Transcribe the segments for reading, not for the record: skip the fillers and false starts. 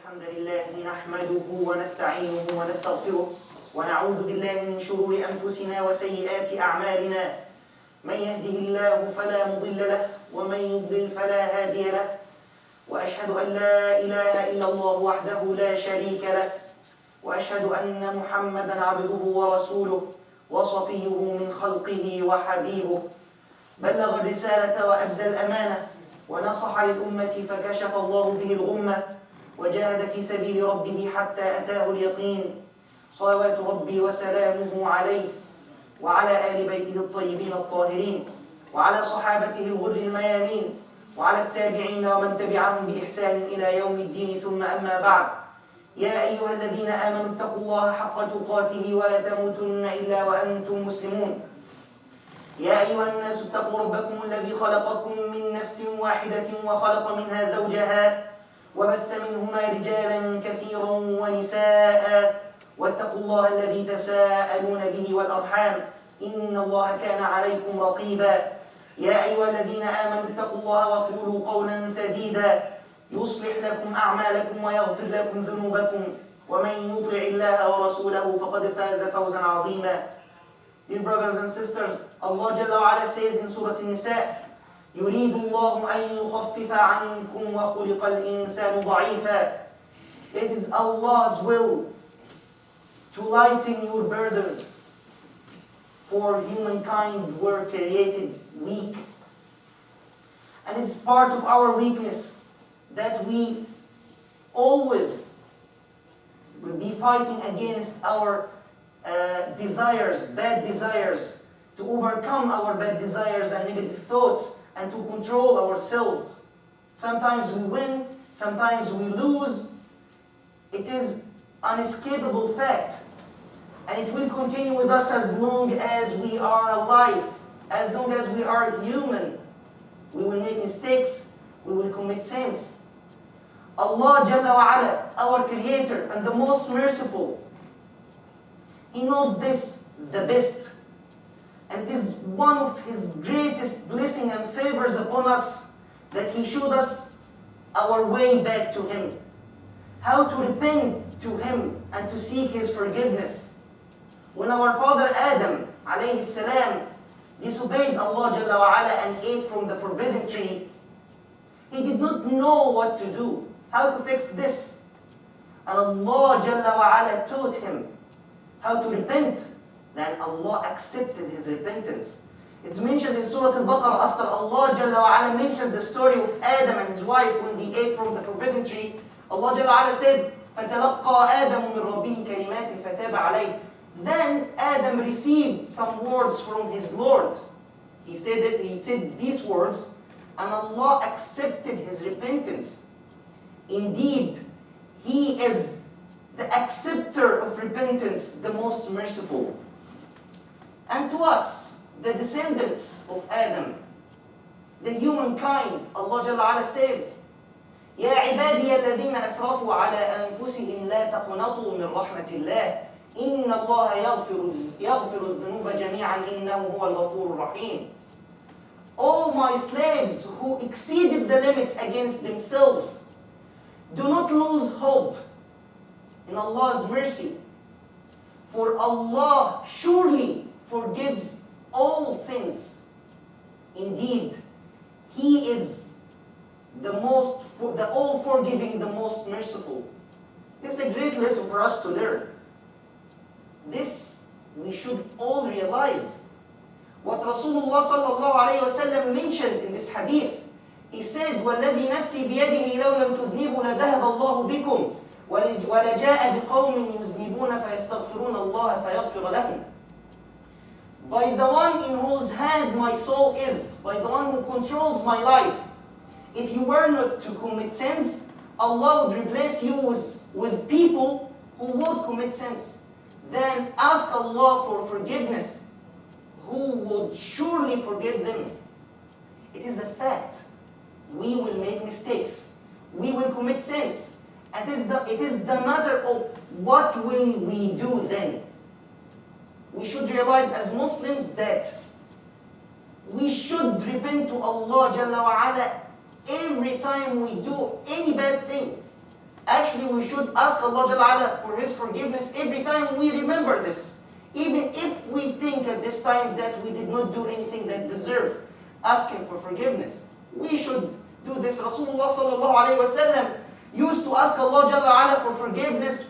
الحمد لله نحمده ونستعينه ونستغفره ونعوذ بالله من شرور أنفسنا وسيئات أعمالنا. من يهده الله فلا مضل له ومن يضلل فلا هادي له، وأشهد أن لا إله إلا الله وحده لا شريك له، وأشهد أن محمدا عبده ورسوله وصفيه من خلقه وحبيبه، بلغ الرسالة وأدى الأمانة ونصح للأمة فكشف الله به الغمة وجاهد في سبيل ربه حتى أتاه اليقين، صلوات ربي وسلامه عليه وعلى آل بيته الطيبين الطاهرين وعلى صحابته الغر الميامين وعلى التابعين ومن تبعهم بإحسان إلى يوم الدين، ثم أما بعد. يا أيها الذين آمنوا اتقوا الله حق تقاته ولا تموتن إلا وأنتم مسلمون. يا أيها الناس اتقوا ربكم الذي خلقكم من نفس واحدة وخلق منها زوجها وبث منهما رجالا كثيرا ونساء، واتقوا الله الذي تساءلون به والأرحام إن الله كان عليكم رقيبا. يا أيها الذين آمنوا اتقوا الله وقولوا قولا سديدا يصلح لكم أعمالكم ويغفر لكم ذنوبكم، ومن يطع الله ورسوله فقد فاز فوزا عظيما. Dear brothers and sisters, Allah Jalla wa Ala says in Surah An-Nisa, يريد الله أن يخفف عنكم وخلق الإنسان ضعيفا. It is Allah's will to lighten your burdens, for humankind were created weak. And it's part of our weakness that we always will be fighting against our desires, bad desires, to overcome our bad desires and negative thoughts and to control ourselves. Sometimes we win, sometimes we lose. It is an inescapable fact, and it will continue with us as long as we are alive, as long as we are human. We will make mistakes, we will commit sins. Allah Jalla wa Ala, our Creator and the most merciful, He knows this the best. And it is one of His greatest blessings and favors upon us that He showed us our way back to Him, how to repent to Him and to seek His forgiveness. When our father Adam alayhi salam disobeyed Allah Jalla wa Ala and ate from the forbidden tree, he did not know what to do, how to fix this. And Allah Jalla wa Ala taught him how to repent. Then Allah accepted his repentance. It's mentioned in Surah Al-Baqarah after Allah Jalla wa Ala mentioned the story of Adam and his wife when they ate from the forbidden tree. Allah Jalla wa Ala said, فَتَلَقَّى آدَمُ مِنْ رَبِّهِ كَلِمَاتٍ فَتَابَ عَلَيْهِ. Then Adam received some words from his Lord. He said these words, and Allah accepted his repentance. Indeed, He is the acceptor of repentance, the most merciful. And to us, the descendants of Adam, the humankind, Allah Jalla wa Ala says, يا عبادي الذين أسرفوا على أنفسهم لا تقنطوا من رحمة الله إن الله يغفر الذنوب جميعا إنه هو الغفور الرحيم. All my slaves who exceeded the limits against themselves, do not lose hope in Allah's mercy, for Allah surely forgives all sins. Indeed, He is the all-forgiving, the most merciful. This is a great lesson for us to learn. This we should all realize. What Rasulullah sallallahu alayhi wa sallam mentioned in this hadith, he said, وَالَّذِي نَفْسِي بِيَدِهِ لَوْ لَمْ تُذْنِبُوا لَذَهَبَ اللَّهُ بِكُمْ وَلَجَاءَ بِقَوْمٍ يُذْنِبُونَ فَيَسْتَغْفِرُونَ اللَّهَ فَيَغْفِرَ لَهُمْ. By the one in whose hand my soul is, by the one who controls my life, if you were not to commit sins, Allah would replace you with people who would commit sins. Then ask Allah for forgiveness, who would surely forgive them. It is a fact. We will make mistakes. We will commit sins. And it is the matter of what will we do then. We should realize as Muslims that we should repent to Allah Jalla wa Ala every time we do any bad thing. Actually, we should ask Allah Jalla Ala for His forgiveness every time we remember this. Even if we think at this time that we did not do anything that deserve asking for forgiveness, we should do this. Rasulullah sallallahu alayhi wa sallam used to ask Allah Jalla Ala for forgiveness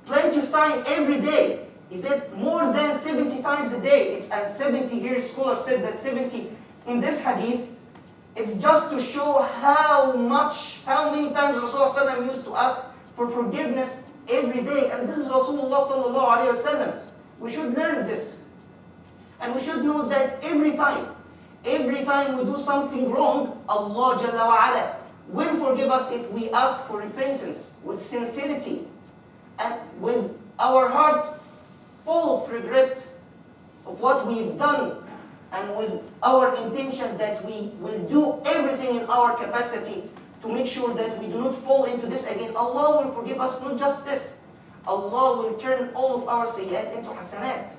plenty of time every day. He said more than 70 times a day. And 70 here, scholars said that 70 in this hadith, it's just to show how many times Rasulullah sallallahu alayhi wa sallam used to ask for forgiveness every day. And this is Rasulullah sallallahu alayhi wa sallam. We should learn this. And we should know that every time we do something wrong, Allah Jalla wa Ala will forgive us if we ask for repentance with sincerity and with our heart full of regret of what we've done, and with our intention that we will do everything in our capacity to make sure that we do not fall into this again. Allah will forgive us. Not just this, Allah will turn all of our sayyat into hasanat.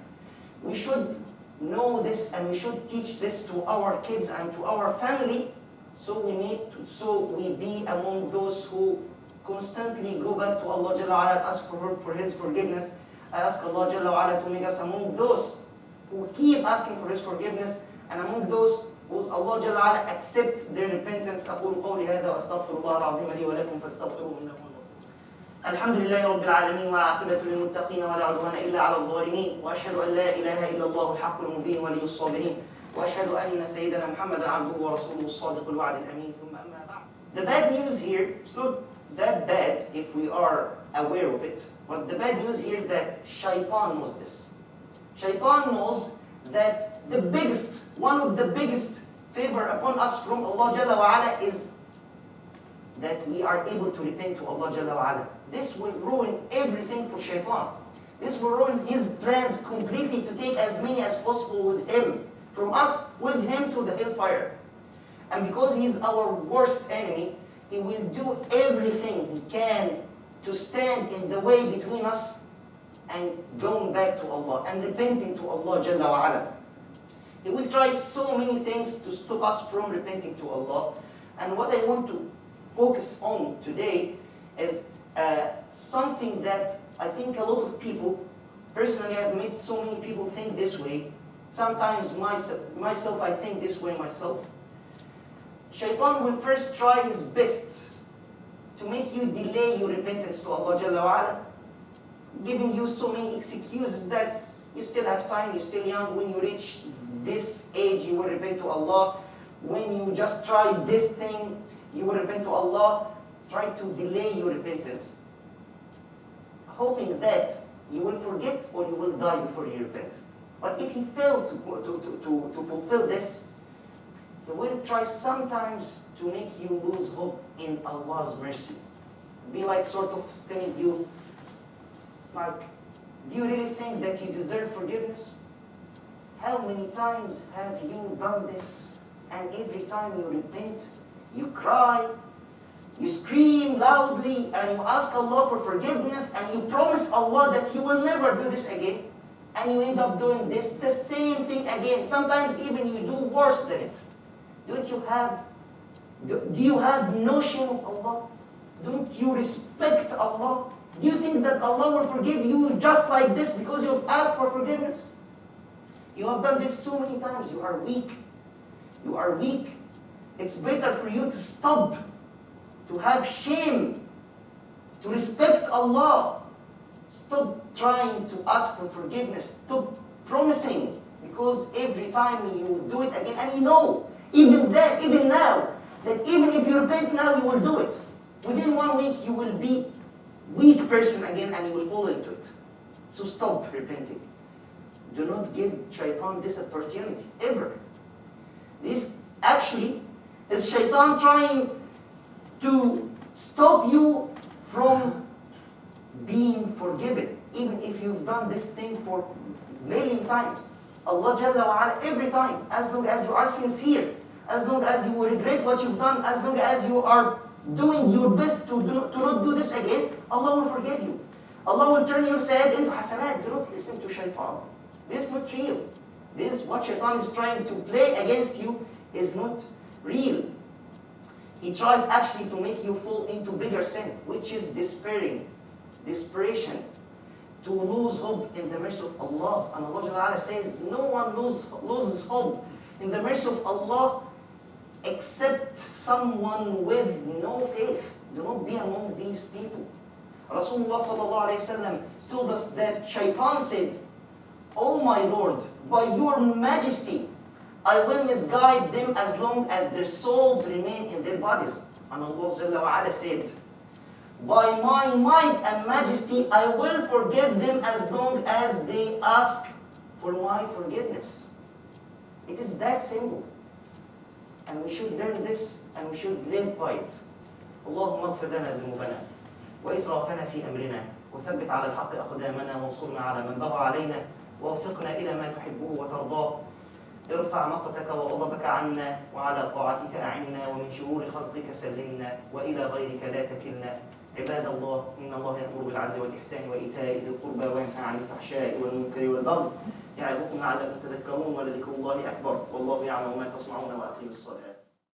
We should know this, and we should teach this to our kids and to our family, so we be among those who constantly go back to Allah Jalla wa Ala and ask for His forgiveness. I ask Allah Jalla wa Ala to make us among those who keep asking for His forgiveness, and among those who Allah Jalla wa Ala accept their repentance. أقول قولي هذا وأستغفر الله العظيم لي ولكم فاستغفروه إنه هو الغفور. الحمد لله رب العالمين والعاقبة للمتقين ولا عدوان إلا على الظالمين، وأشهد أن لا إله إلا الله الحق المبين ولي الصابرين، وأشهد أن سيدنا محمدا عبده ورسوله الصادق الوعد الأمين. ثم أما بعد. The bad news here, it's not that bad if we are aware of it, but the bad news here is that Shaitan knows this. Shaitan knows that one of the biggest favor upon us from Allah Jalla wa Ala is that we are able to repent to Allah Jalla wa Ala. This will ruin everything for Shaitan. This will ruin his plans completely to take as many as possible with him, from us, with him to the hellfire. And because he's our worst enemy, he will do everything he can to stand in the way between us and going back to Allah and repenting to Allah Jalla wa Ala. He will try so many things to stop us from repenting to Allah. And what I want to focus on today is something that I think a lot of people, personally I've made so many people think this way. Sometimes myself I think this way myself. Shaitan will first try his best to make you delay your repentance to Allah Jalla wa Ala, giving you so many excuses that you still have time, you're still young, when you reach this age you will repent to Allah, when you just try this thing you will repent to Allah. Try to delay your repentance, hoping that you will forget or you will die before you repent. But if you fail to fulfill this, he will try sometimes to make you lose hope in Allah's mercy. Be like sort of telling you, like, do you really think that you deserve forgiveness? How many times have you done this? And every time you repent, you cry, you scream loudly, and you ask Allah for forgiveness, and you promise Allah that you will never do this again, and you end up doing the same thing again. Sometimes even you do worse than it. Do you have no shame of Allah? Don't you respect Allah? Do you think that Allah will forgive you just like this because you have asked for forgiveness? You have done this so many times. You are weak. You are weak. It's better for you to stop, to have shame, to respect Allah. Stop trying to ask for forgiveness. Stop promising, because every time you do it again, and you know, even now, that even if you repent now, you will do it. Within 1 week, you will be weak person again, and you will fall into it. So stop repenting. Do not give Shaitan this opportunity, ever. This actually is Shaitan trying to stop you from being forgiven, even if you've done this thing for a million times. Allah Jalla wa Ala, every time, as long as you are sincere, as long as you regret what you've done, as long as you are doing your best to not do this again, Allah will forgive you. Allah will turn your sad into hasanat. Do not listen to Shaitan. This is not real. This, what Shaitan is trying to play against you, is not real. he tries actually to make you fall into bigger sin, which is desperation, to lose hope in the mercy of Allah. And Allah says, no one loses hope in the mercy of Allah except someone with no faith. Do not be among these people. Rasulullah sallallahu alayhi wasallam told us that Shaitan said, "Oh my Lord, by your majesty, I will misguide them as long as their souls remain in their bodies." And Allah Jalla wa Ala said, "By my might and majesty, I will forgive them as long as they ask for my forgiveness." It is that simple. And we should learn this and we should live by it. اللهم اغفر لنا ذنوبنا وإسرافنا في أمرنا وثبت على الحق أقدامنا وانصرنا على من بغى علينا ووفقنا إلى ما تحبه وترضاه. ارفع مقتك وغضبك عنا وعلى طاعتك أعنا ومن شرور خلقك سلمنا وإلى غيرك لا تكلنا. عباد الله، إن الله يأمر بالعدل والإحسان وإيتاء ذي القربى وينهى عن الفحشاء والمنكر والبغي يعظكم لعلكم تذكرون ولذكر الله أكبر والله يعلم ما تصنعون وأقيموا الصلاة.